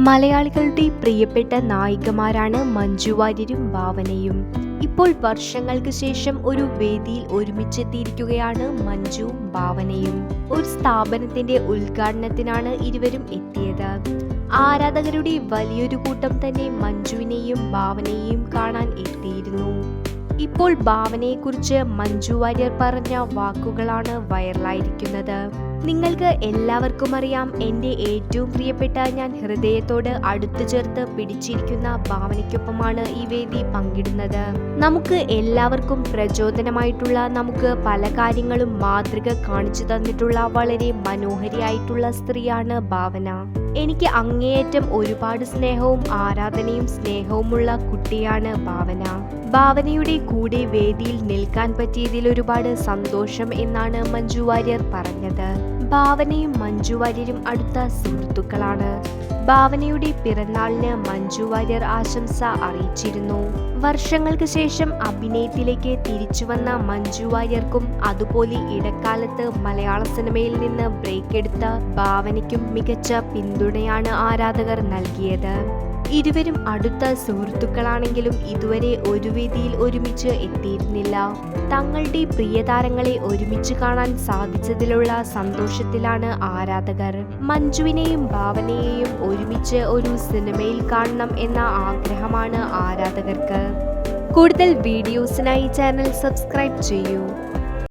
മലയാളികളുടെ പ്രിയപ്പെട്ട നായികമാരാണ് മഞ്ജു വാര്യരും ഭാവനയും. ഇപ്പോൾ വർഷങ്ങൾക്ക് ശേഷം ഒരു വേദിയിൽ ഒരുമിച്ചെത്തിയിരിക്കുകയാണ് മഞ്ജുവും ഭാവനയും. ഒരു സ്ഥാപനത്തിന്റെ ഉദ്ഘാടനത്തിനാണ് ഇരുവരും എത്തിയത്. ആരാധകരുടെ വലിയൊരു കൂട്ടം തന്നെ മഞ്ജുവിനെയും ഭാവനയെയും കാണാൻ എത്തിയിരുന്നു. ഇപ്പോൾ ഭാവനയെക്കുറിച്ച് മഞ്ജു വാര്യർ പറഞ്ഞ വാക്കുകളാണ് വൈറലായിരിക്കുന്നത്. നിങ്ങൾക്ക് എല്ലാവർക്കും അറിയാം, എൻ്റെ ഏറ്റവും പ്രിയപ്പെട്ട ഞാൻ ഹൃദയത്തോട് അടുത്തു ചേർത്ത് പിടിച്ചിരിക്കുന്ന ഭാവനയ്ക്കൊപ്പമാണ് ഈ വേദി പങ്കിടുന്നത്. നമുക്ക് എല്ലാവർക്കും പ്രചോദനമായിട്ടുള്ള, നമുക്ക് പല കാര്യങ്ങളും മാതൃക കാണിച്ചു തന്നിട്ടുള്ള വളരെ മനോഹരിയായിട്ടുള്ള സ്ത്രീയാണ് ഭാവന. എനിക്ക് അങ്ങേയറ്റം ഒരുപാട് സ്നേഹവും ആരാധനയും സ്നേഹവുമുള്ള കുട്ടിയാണ് ഭാവന. ഭാവനയുടെ കൂടെ വേദിയിൽ നിൽക്കാൻ പറ്റിയതിൽ ഒരുപാട് സന്തോഷം എന്നാണ് മഞ്ജു വാര്യർ പറഞ്ഞത്. ഭാവനയും മഞ്ജു വാര്യരും അടുത്ത സുഹൃത്തുക്കളാണ്. ഭാവനയുടെ പിറന്നാളിന് മഞ്ജു വാര്യർ ആശംസ അറിയിച്ചിരുന്നു. വർഷങ്ങൾക്ക് ശേഷം അഭിനയത്തിലേക്ക് തിരിച്ചുവന്ന മഞ്ജു വാര്യർക്കും അതുപോലെ ഇടക്കാലത്ത് മലയാള സിനിമയിൽ നിന്ന് ബ്രേക്ക് എടുത്ത ഭാവനയ്ക്കും മികച്ച പിന്തുണയാണ് ആരാധകർ നൽകിയത്. ഇരുവരും അടുത്ത സുഹൃത്തുക്കളാണെങ്കിലും ഇതുവരെ ഒരു വേദിയിൽ ഒരുമിച്ച് എത്തിയിരുന്നില്ല. തങ്ങളുടെ പ്രിയതാരങ്ങളെ ഒരുമിച്ച് കാണാൻ സാധിച്ചതിലുള്ള സന്തോഷത്തിലാണ് ആരാധകർ. മഞ്ജുവിനെയും ഭാവനയെയും ഒരുമിച്ച് ഒരു സിനിമയിൽ കാണണം എന്ന ആഗ്രഹമാണ് ആരാധകർക്ക്. കൂടുതൽ വീഡിയോസിനായി ചാനൽ സബ്സ്ക്രൈബ് ചെയ്യൂ.